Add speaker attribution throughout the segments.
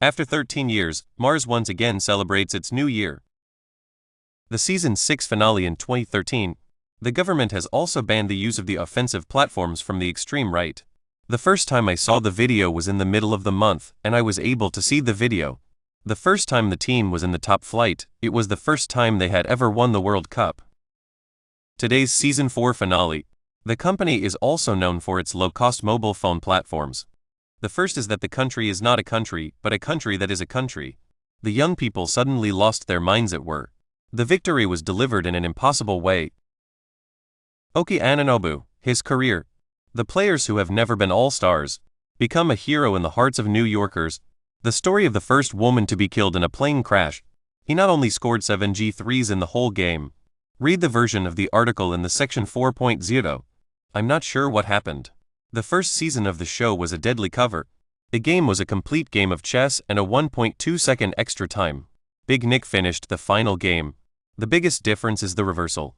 Speaker 1: After 13 years, Mars once again celebrates its new year. The Season 6 finale in 2013. The government has also banned the use of the offensive platforms from the extreme right. The first time I saw the video was in the middle of the month, and I was able to see the video. The first time the team was in the top flight, it was the first time they had ever won the World Cup. Today's Season 4 finale. The company is also known for its low-cost mobile phone platforms. The first is that the country is not a country, but a country that is a country. The young people suddenly lost their minds at war. The victory was delivered in an impossible way. Oki Anunobu, his career. The players who have never been all-stars become a hero in the hearts of New Yorkers. The story of the first woman to be killed in a plane crash. He not only scored 7 G3s in the whole game. Read the version of the article in the section 4.0. I'm not sure what happened. The first season of the show was a deadly cover. The game was a complete game of chess and a 1.2-second extra time. Big Nick finished the final game. The biggest difference is the reversal.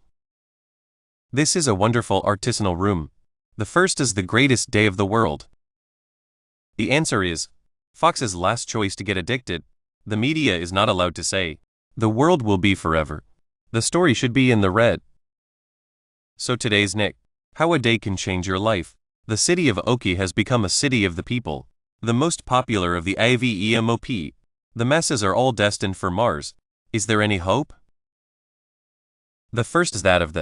Speaker 1: This is a wonderful artisanal room. The first is the greatest day of the world. The answer is Fox's last choice to get addicted. The media is not allowed to say. The world will be forever. The story should be in the red. So today's Nick. How a day can change your life. The city of Oki has become a city of the people. The most popular of the IVEMOP. The masses are all destined for Mars. Is there any hope? The first is that of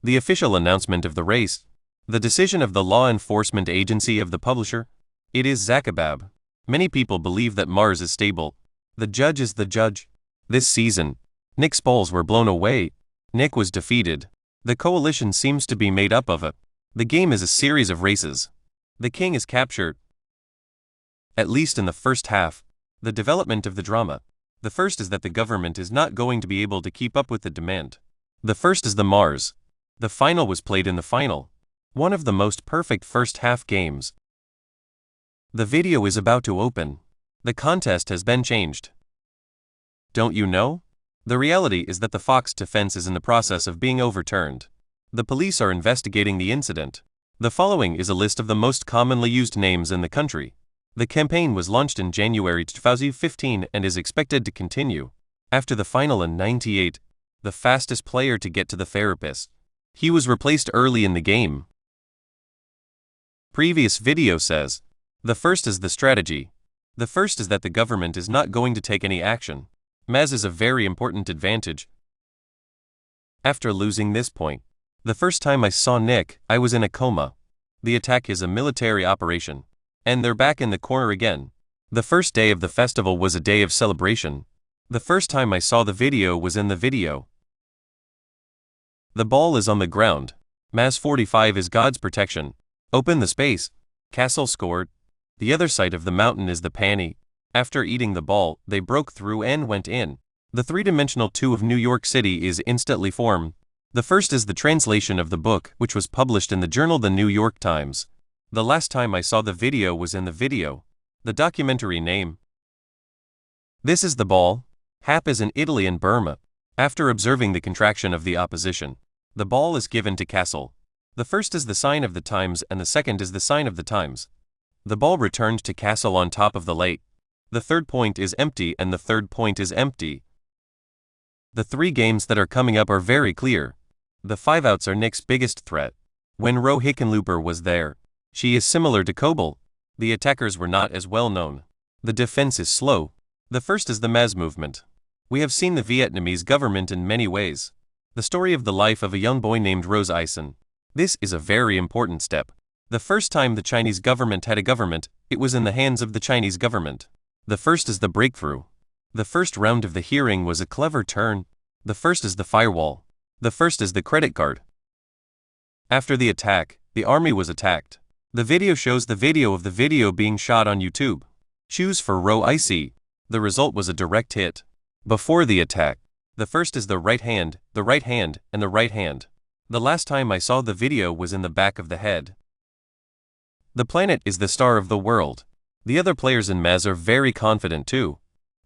Speaker 1: the official announcement of the race. The decision of the law enforcement agency of the publisher. It is Zakhabab. Many people believe that Mars is stable. The judge is the judge. This season, Nick's balls were blown away. Nick was defeated. The coalition seems to be made up of the game is a series of races. The king is captured. At least in the first half. The development of the drama. The first is that the government is not going to be able to keep up with the demand. The first is the Mars. The final was played in the final. One of the most perfect first half games. The video is about to open. The contest has been changed. Don't you know? The reality is that the Fox defense is in the process of being overturned. The police are investigating the incident. The following is a list of the most commonly used names in the country. The campaign was launched in January 2015 and is expected to continue. After the final in 98, the fastest player to get to the therapist. He was replaced early in the game. Previous video says, the first is the strategy. The first is that the government is not going to take any action. Maz is a very important advantage. After losing this point, the first time I saw Nick, I was in a coma. The attack is a military operation. And they're back in the corner again. The first day of the festival was a day of celebration. The first time I saw the video was in the video. The ball is on the ground. Maz 45 is God's protection. Open the space. Castle scored. The other side of the mountain is the Panny. After eating the ball, they broke through and went in. The three-dimensional 2 of New York City is instantly formed. The first is the translation of the book, which was published in the journal The New York Times. The last time I saw the video was in the video. The documentary name. This is the ball. Hap is in Italy and Burma. After observing the contraction of the opposition, the ball is given to Castle. The first is the sign of the Times and the second is the sign of the Times. The ball returned to Castle on top of the lake. The third point is empty and the third point is empty. The 3 games that are coming up are very clear. The 5 outs are Nick's biggest threat. When Ro Hickenlooper was there, she is similar to Coble. The attackers were not as well known. The defense is slow. The first is the Maz movement. We have seen the Vietnamese government in many ways. The story of the life of a young boy named Rose Ison. This is a very important step. The first time the Chinese government had a government, it was in the hands of the Chinese government. The first is the breakthrough. The first round of the hearing was a clever turn. The first is the firewall. The first is the credit card. After the attack, the army was attacked. The video shows the video of the video being shot on YouTube. Choose for row IC. The result was a direct hit. Before the attack, the first is the right hand, and the right hand. The last time I saw the video was in the back of the head. The planet is the star of the world. The other players in Maz are very confident too.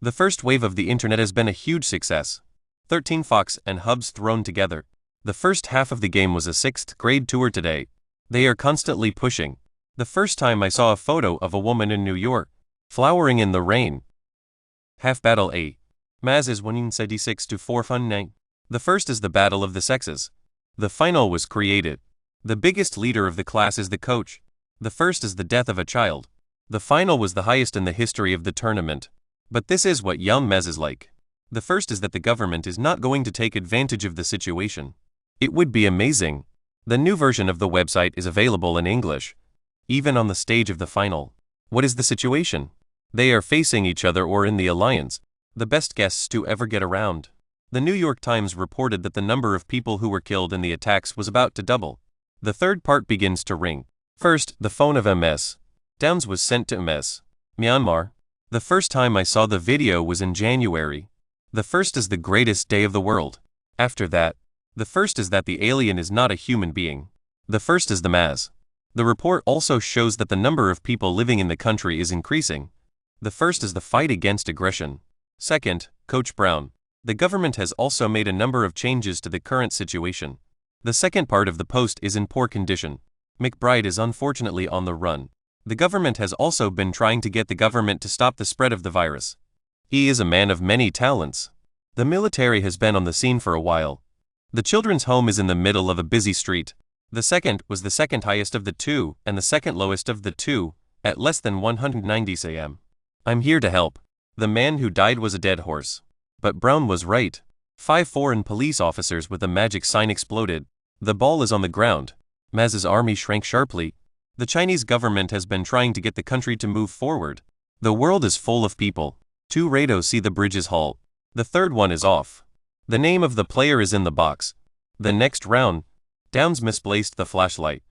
Speaker 1: The first wave of the internet has been a huge success. 13 Fox and Hubs thrown together. The first half of the game was a 6th grade tour today. They are constantly pushing. The first time I saw a photo of a woman in New York, flowering in the rain. Half Battle A. Maz is 176 to 419. The first is the battle of the sexes. The final was created. The biggest leader of the class is the coach. The first is the death of a child. The final was the highest in the history of the tournament. But this is what young Mez is like. The first is that the government is not going to take advantage of the situation. It would be amazing. The new version of the website is available in English. Even on the stage of the final. What is the situation? They are facing each other or in the alliance. The best guests to ever get around. The New York Times reported that the number of people who were killed in the attacks was about to double. The third part begins to ring. First, the phone of MS. Downs was sent to MS. Myanmar. The first time I saw the video was in January. The first is the greatest day of the world. After that, the first is that the alien is not a human being. The first is the Maz. The report also shows that the number of people living in the country is increasing. The first is the fight against aggression. Second, Coach Brown. The government has also made a number of changes to the current situation. The second part of the post is in poor condition. McBride is unfortunately on the run. The government has also been trying to get the government to stop the spread of the virus. He is a man of many talents. The military has been on the scene for a while. The children's home is in the middle of a busy street. The second was the second highest of the two and the second lowest of the two, at less than 190 cm. I'm here to help. The man who died was a dead horse. But Brown was right. 5 foreign police officers with a magic sign exploded. The ball is on the ground. Maz's army shrank sharply. The Chinese government has been trying to get the country to move forward. The world is full of people. 2 rados see the bridges halt. The third one is off. The name of the player is in the box. The next round, Downs misplaced the flashlight.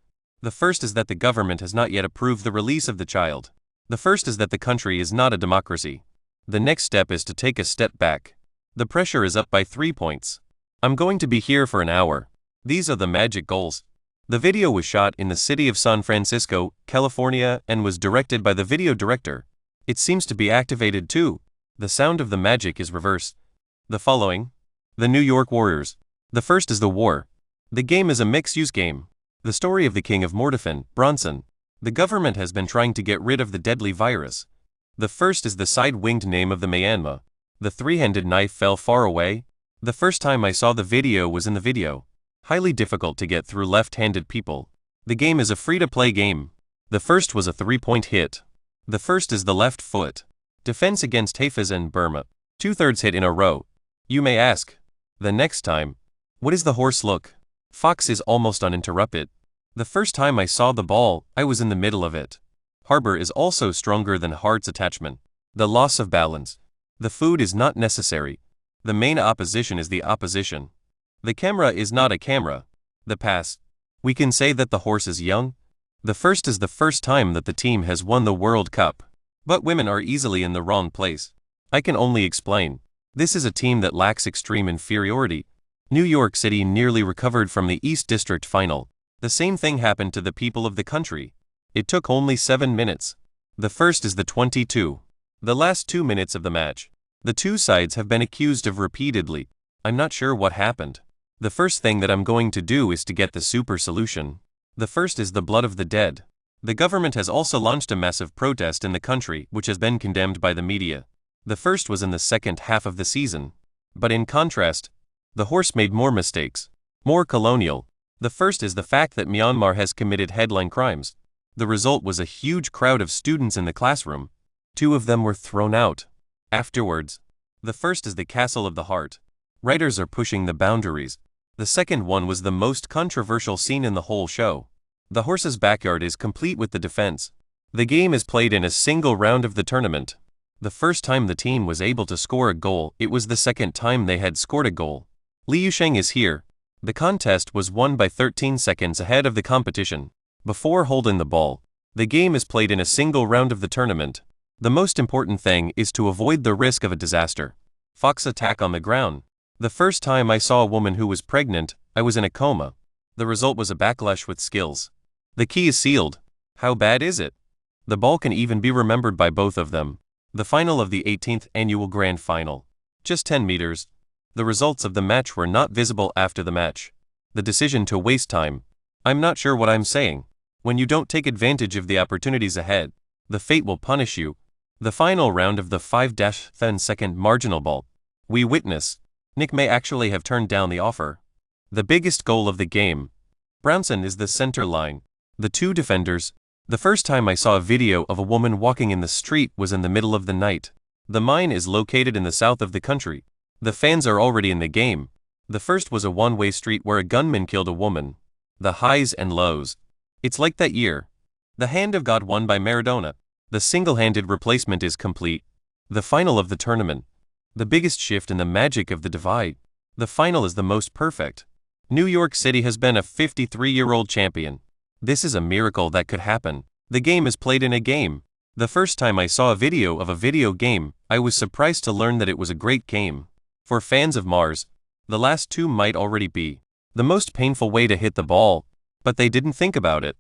Speaker 1: The first is that the government has not yet approved the release of the child. The first is that the country is not a democracy. The next step is to take a step back. The pressure is up by 3 points. I'm going to be here for an hour. These are the magic goals. The video was shot in the city of San Francisco, California, and was directed by the video director. It seems to be activated too. The sound of the magic is reversed. The following. The New York Warriors. The first is the war. The game is a mixed-use game. The story of the king of Mordofin, Bronson. The government has been trying to get rid of the deadly virus. The first is the side-winged name of the Myanmar. The three-handed knife fell far away. The first time I saw the video was in the video. Highly difficult to get through left-handed people. The game is a free-to-play game. The first was a 3-point hit. The first is the left foot. Defense against Hafez and Burma. 2/3 hit in a row. You may ask. The next time. What is the horse look? Fox is almost uninterrupted. The first time I saw the ball, I was in the middle of it. Harbor is also stronger than Heart's attachment. The loss of balance. The food is not necessary. The main opposition is the opposition. The camera is not a camera. The pass. We can say that the horse is young. The first is the first time that the team has won the World Cup. But women are easily in the wrong place. I can only explain. This is a team that lacks extreme inferiority. New York City nearly recovered from the East District final. The same thing happened to the people of the country. It took only 7 minutes. The first is the 22. The last 2 minutes of the match. The two sides have been accused of repeatedly. I'm not sure what happened. The first thing that I'm going to do is to get the super solution. The first is the blood of the dead. The government has also launched a massive protest in the country which has been condemned by the media. The first was in the second half of the season. But in contrast, the horse made more mistakes. More colonial. The first is the fact that Myanmar has committed headline crimes. The result was a huge crowd of students in the classroom. 2 of them were thrown out. Afterwards. The first is the Castle of the Heart. Writers are pushing the boundaries. The second one was the most controversial scene in the whole show. The horse's backyard is complete with the defense. The game is played in a single round of the tournament. The first time the team was able to score a goal, it was the second time they had scored a goal. Li Yusheng is here. The contest was won by 13 seconds ahead of the competition. Before holding the ball, the game is played in a single round of the tournament. The most important thing is to avoid the risk of a disaster. Fox attack on the ground. The first time I saw a woman who was pregnant, I was in a coma. The result was a backlash with skills. The key is sealed. How bad is it? The ball can even be remembered by both of them. The final of the 18th annual grand final. Just 10 meters. The results of the match were not visible after the match. The decision to waste time. I'm not sure what I'm saying. When you don't take advantage of the opportunities ahead, the fate will punish you. The final round of the 5-10-second marginal ball. We witness. Nick may actually have turned down the offer. The biggest goal of the game. Brownson is the center line. The two defenders. The first time I saw a video of a woman walking in the street was in the middle of the night. The mine is located in the south of the country. The fans are already in the game. The first was a one-way street where a gunman killed a woman. The highs and lows. It's like that year. The Hand of God won by Maradona. The single-handed replacement is complete. The final of the tournament. The biggest shift in the magic of the divide. The final is the most perfect. New York City has been a 53-year-old champion. This is a miracle that could happen. The game is played in a game. The first time I saw a video of a video game, I was surprised to learn that it was a great game. For fans of Mars, the last two might already be the most painful way to hit the ball, but they didn't think about it.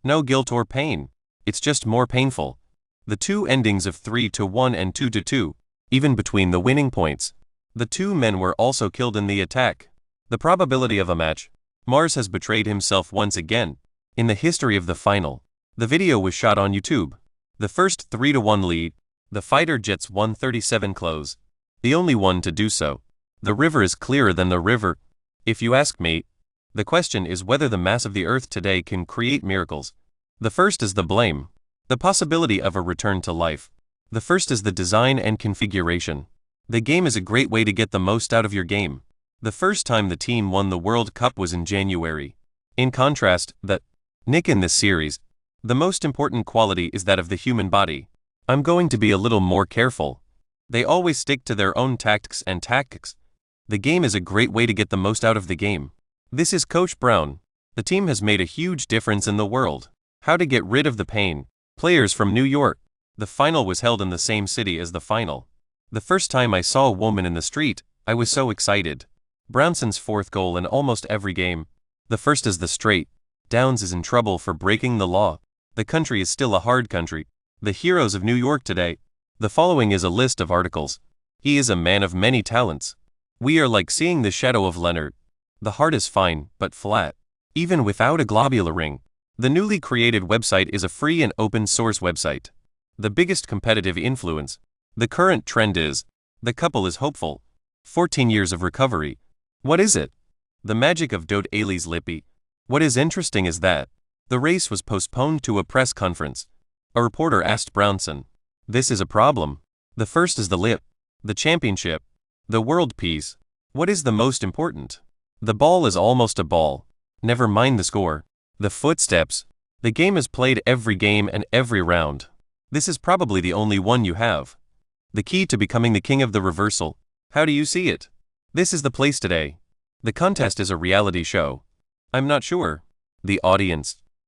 Speaker 1: No guilt or pain. It's just more painful. The two endings of 3-1 and 2-2, even between the winning points. The two men were also killed in the attack. The probability of a match. Mars has betrayed himself once again. In the history of the final. The video was shot on YouTube. The first 3-1 lead. The fighter jets 137 close. The only one to do so. The river is clearer than the river. If you ask me, the question is whether the mass of the earth today can create miracles. The first is the blame. The possibility of a return to life. The first is the design and configuration. The game is a great way to get the most out of your game. The first time the team won the World Cup was in January. In contrast, Nick in this series, the most important quality is that of the human body. I'm going to be a little more careful. They always stick to their own tactics. The game is a great way to get the most out of the game. This is Coach Brown. The team has made a huge difference in the world. How to get rid of the pain. Players from New York. The final was held in the same city as the final. The first time I saw a woman in the street, I was so excited. Brownson's fourth goal in almost every game. The first is the straight. Downs is in trouble for breaking the law. The country is still a hard country. The heroes of New York today. The following is a list of articles. He is a man of many talents. We are like seeing the shadow of Leonard. The heart is fine, but flat. Even without a globular ring. The newly created website is a free and open source website. The biggest competitive influence. The current trend is, the couple is hopeful. 14 years of recovery. What is it? The magic of Dode Ali's Lippy. What is interesting is that, the race was postponed to a press conference. A reporter asked Brownson. This is a problem. The first is the lip. The championship. The world peace. What is the most important? The ball is almost a ball. Never mind the score. The footsteps. The game is played every game and every round. This is probably the only one you have. The key to becoming the king of the reversal. How do you see it? This is the place today. The contest is a reality show. I'm not sure. The audience.